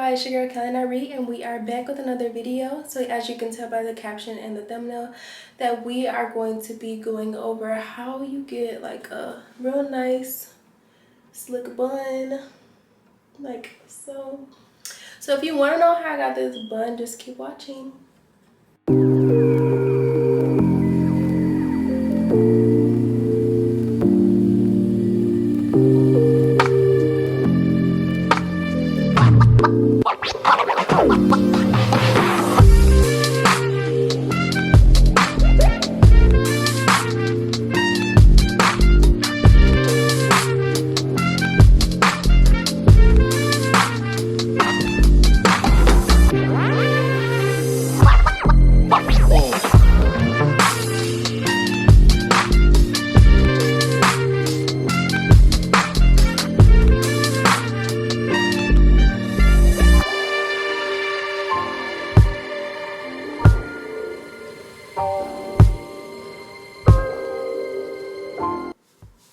Hi, it's your girl Kaylaa and Ny'Ree, and we are back with another video. So as you can tell by the caption and the thumbnail, that we are going to be going over how you get like a real nice slick bun, like so. So if you want to know how I got this bun, just keep watching.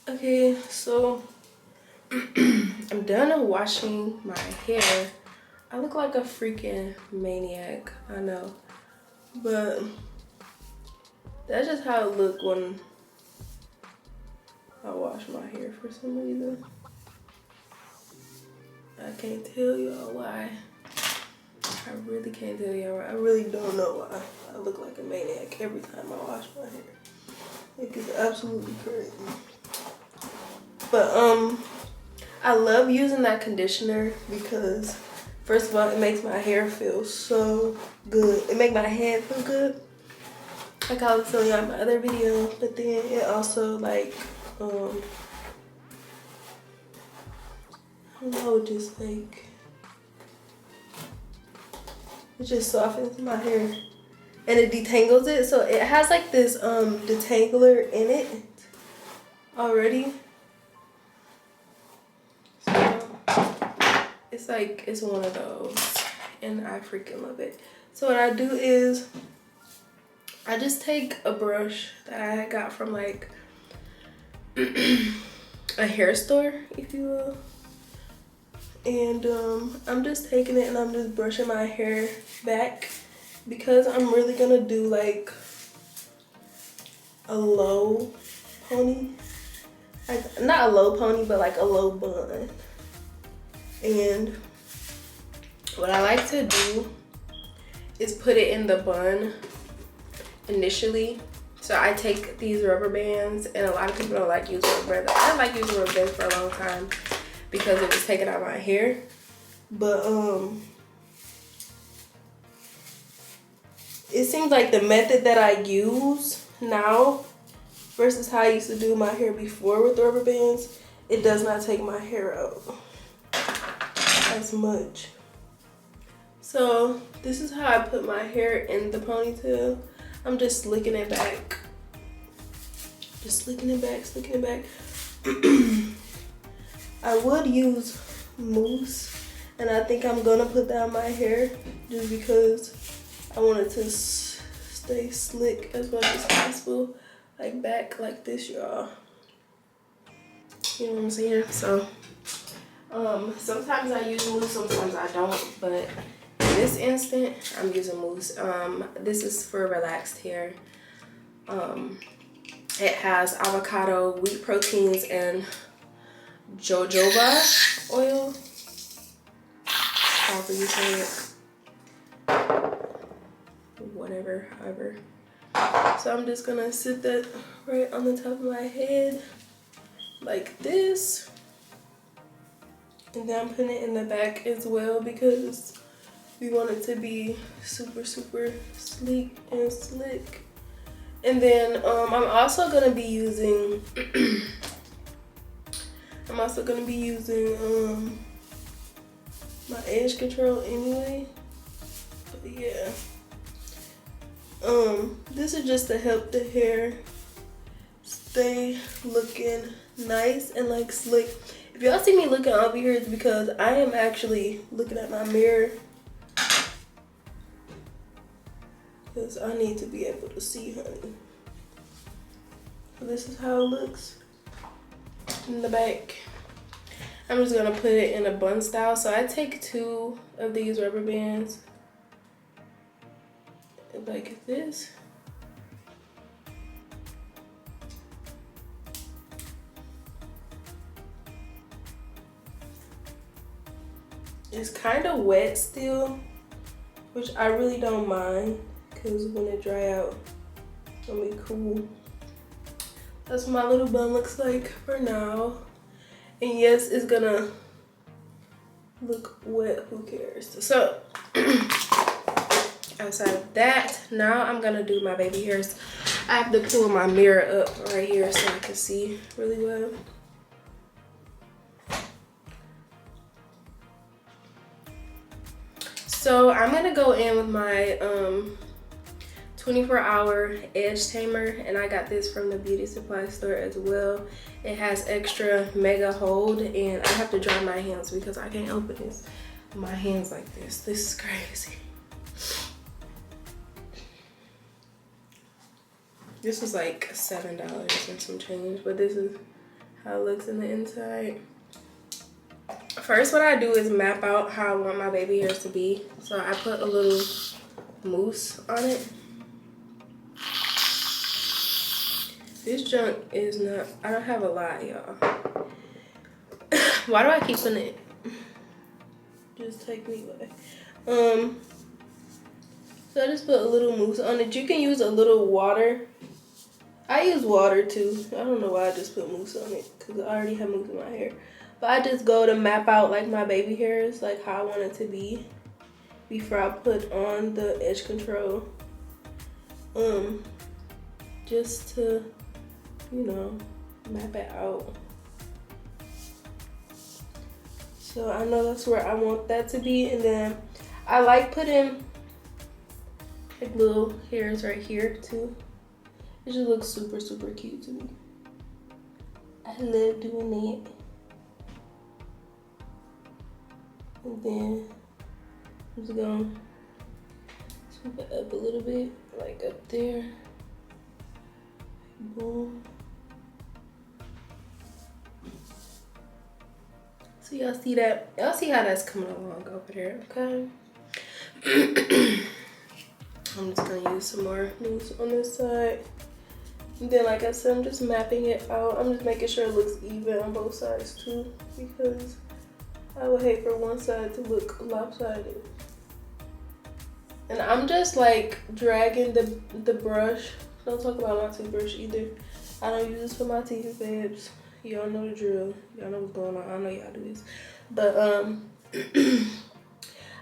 Okay, so I'm done washing my hair. I look like a freaking maniac, I know, but that's just how it look when I wash my hair for some reason. I can't tell y'all why. I really can't tell y'all why. I really don't know why I look like a maniac every time I wash my hair. Like, it's absolutely crazy. But I love using that conditioner because first of all, it makes my hair feel so good. It makes my head feel good, like I was telling y'all in my other video. But then it also like I don't know, just like it just softens my hair and it detangles it. So it has like this detangler in it already. It's like, it's one of those and I freaking love it. So what I do is I just take a brush that I got from like a hair store, if you will, and I'm just taking it and I'm just brushing my hair back because I'm really gonna do like a low pony, like not a low pony but like a low bun. And what I like to do is put it in the bun initially. So I take these rubber bands, and a lot of people don't like using rubber bands. I didn't like using rubber bands for a long time because it was taking out my hair. But it seems like the method that I use now versus how I used to do my hair before with the rubber bands, it does not take my hair out as much. So this is how I put my hair in the ponytail. I'm just slicking it back. Just slicking it back, slicking it back. I would use mousse, and I think I'm gonna put that on my hair just because I want it to stay slick as much as possible. Like back like this, y'all. You know what I'm saying? So sometimes I use mousse, sometimes I don't, but in this instant, I'm using mousse. This is for relaxed hair. It has avocado, wheat proteins, and jojoba oil. However you say it. Whatever, however. So I'm just gonna sit that right on the top of my head, like this. And then I'm putting it in the back as well because we want it to be super, super sleek and slick. And then I'm also gonna be using my edge control anyway. But yeah. This is just to help the hair stay looking nice and like slick. If y'all see me looking over here, it's because I am actually looking at my mirror because I need to be able to see, honey. So this is how it looks in the back. I'm just gonna put it in a bun style. So I take 2 of these rubber bands like this. It's kind of wet still, which I really don't mind because when it dry out, it'll be cool. That's what my little bun looks like for now. And yes, it's gonna look wet, who cares? So outside of that, now I'm gonna do my baby hairs. I have to pull my mirror up right here so I can see really well. So I'm gonna go in with my 24-hour edge tamer, and I got this from the beauty supply store as well. It has extra mega hold, and I have to dry my hands because I can't open this my hands like this. This is crazy. This was like $7 and some change, but this is how it looks in the inside. First, what I do is map out how I want my baby hairs to be. So I put a little mousse on it. This junk is not, I don't have a lot, y'all. Why do I keep putting it? Just take me away. So I just put a little mousse on it. You can use a little water. I use water too. I don't know why I just put mousse on it because I already have mousse in my hair. But I just go to map out like my baby hairs, like how I want it to be before I put on the edge control. Just to, you know, map it out. So I know that's where I want that to be. And then I like putting like little hairs right here too. It just looks super, super cute to me. I love doing it. And then I'm just gonna swoop it up a little bit, like up there. Boom. So y'all see that? Y'all see how that's coming along over there, okay? I'm just gonna use some more mousse on this side. And then, like I said, I'm just mapping it out. I'm just making sure it looks even on both sides too, because I would hate for one side to look lopsided. And I'm just like dragging the brush. Don't talk about my toothbrush either. I don't use this for my teeth, babes. Y'all know the drill. Y'all know what's going on. I know y'all do this. But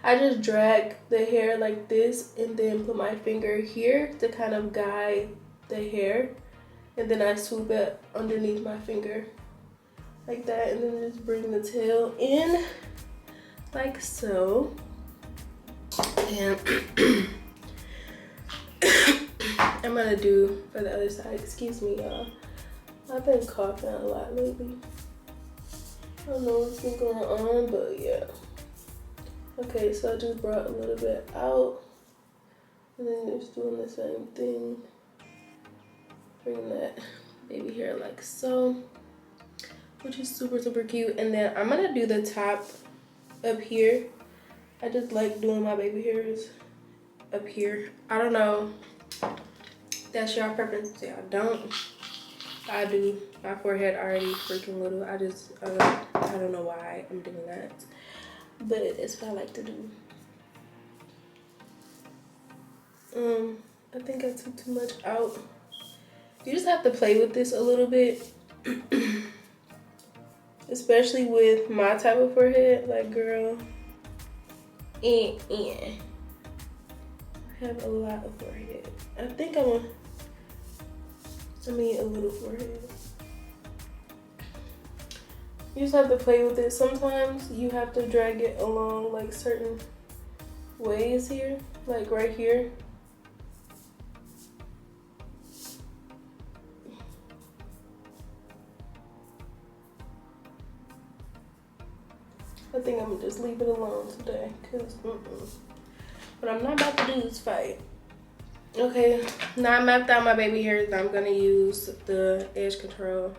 I just drag the hair like this and then put my finger here to kind of guide the hair. And then I swoop it underneath my finger like that, and then just bring the tail in like so. And I'm gonna do for the other side. Excuse me, y'all. I've been coughing a lot lately. I don't know what's been going on, but yeah. Okay, so I just brought a little bit out, and then just doing the same thing. Bring that baby hair like so, which is super, super cute. And then I'm gonna do the top up here. I just like doing my baby hairs up here. I don't know. That's your preference. Y'all don't. I do. My forehead already freaking little. I don't know why I'm doing that, but it's what I like to do. I think I took too much out. You just have to play with this a little bit. Especially with my type of forehead. Like, girl. I have a lot of forehead. I think I mean a little forehead. You just have to play with it. Sometimes you have to drag it along like certain ways here. Like right here. I think I'm gonna just leave it alone today, cause But I'm not about to do this fight. Okay, now I mapped out my baby hairs. I'm gonna use the edge control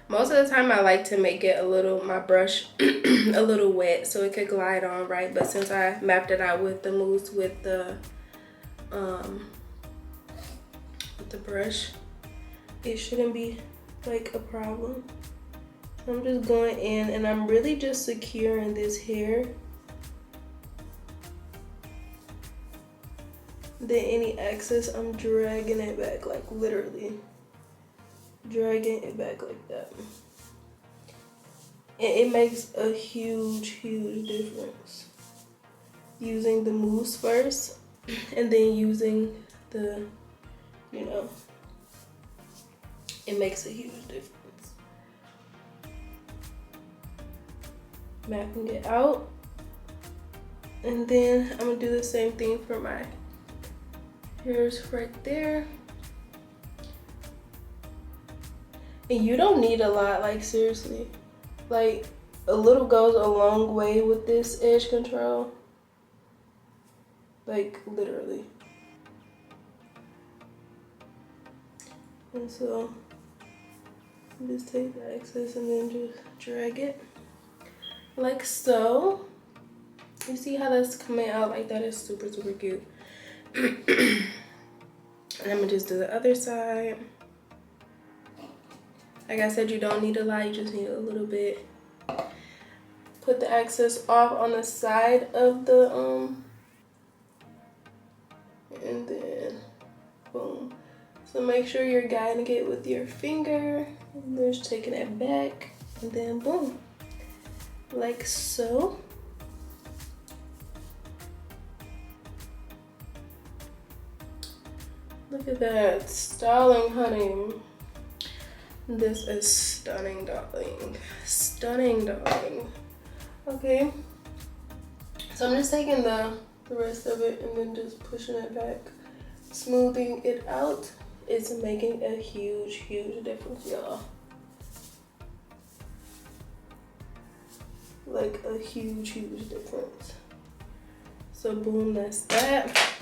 Most of the time I like to make it a little, my brush a little wet so it could glide on right, but since I mapped it out with the mousse with the brush, it shouldn't be like a problem. I'm just going in and I'm really just securing this hair. Then any excess, I'm dragging it back, like literally dragging it back like that. And it makes a huge, huge difference using the mousse first and then using the, you know, it makes a huge difference. Mapping it out. And then I'm gonna do the same thing for my hairs right there. And you don't need a lot, like seriously. Like a little goes a long way with this edge control. Like literally. And so just take the excess and then just drag it like so. You see how that's coming out like that? Is super, super cute. And I'm gonna just do the other side. Like I said, you don't need a lot, you just need a little bit. Put the excess off on the side of the and then boom. So make sure you're guiding it with your finger, and then just taking it back, and then boom, like so. Look at that, styling, honey. This is stunning, darling. Stunning, darling. Okay, so I'm just taking the rest of it and then just pushing it back, smoothing it out. It's making a huge, huge difference, y'all. Like a huge, huge difference. So boom, that's that.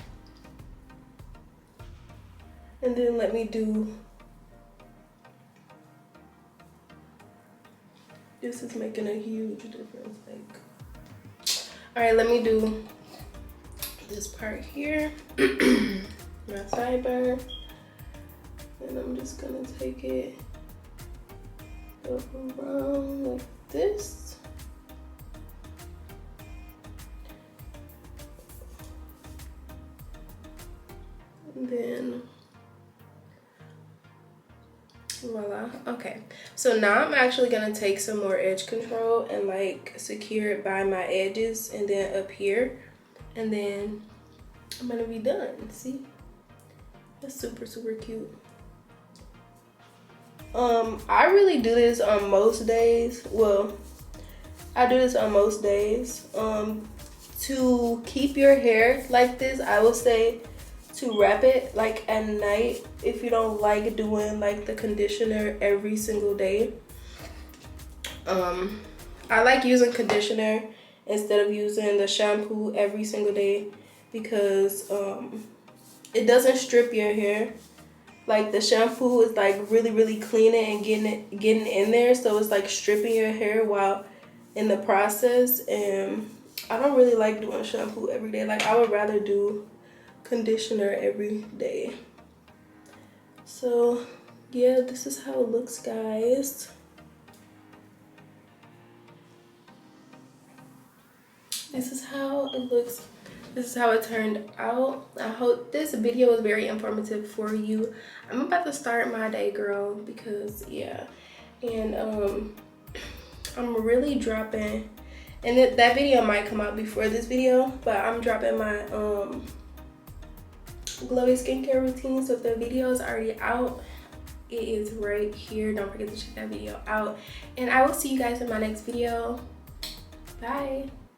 And then let me do, this is making a huge difference. Like, all right, let me do this part here, my sideburn, and I'm just gonna take it up around like this. And then voila. Okay, so now I'm actually gonna take some more edge control and like secure it by my edges and then up here, and then I'm gonna be done. See, that's super, super cute. I really do this on most days. Well, I do this on most days. To keep your hair like this, I would say to wrap it like at night if you don't like doing like the conditioner every single day. I like using conditioner instead of using the shampoo every single day because it doesn't strip your hair. Like the shampoo is like really, really cleaning and getting in there, so it's like stripping your hair while in the process. And I don't really like doing shampoo every day. Like I would rather do conditioner every day. So yeah, this is how it looks, guys. This is how it looks. This is how it turned out. I hope this video was very informative for you. I'm about to start my day, girl, because yeah. And I'm really dropping, and that video might come out before this video, but I'm dropping my glowy skincare routine. So if the video is already out, it is right here. Don't forget to check that video out, and I will see you guys in my next video. Bye.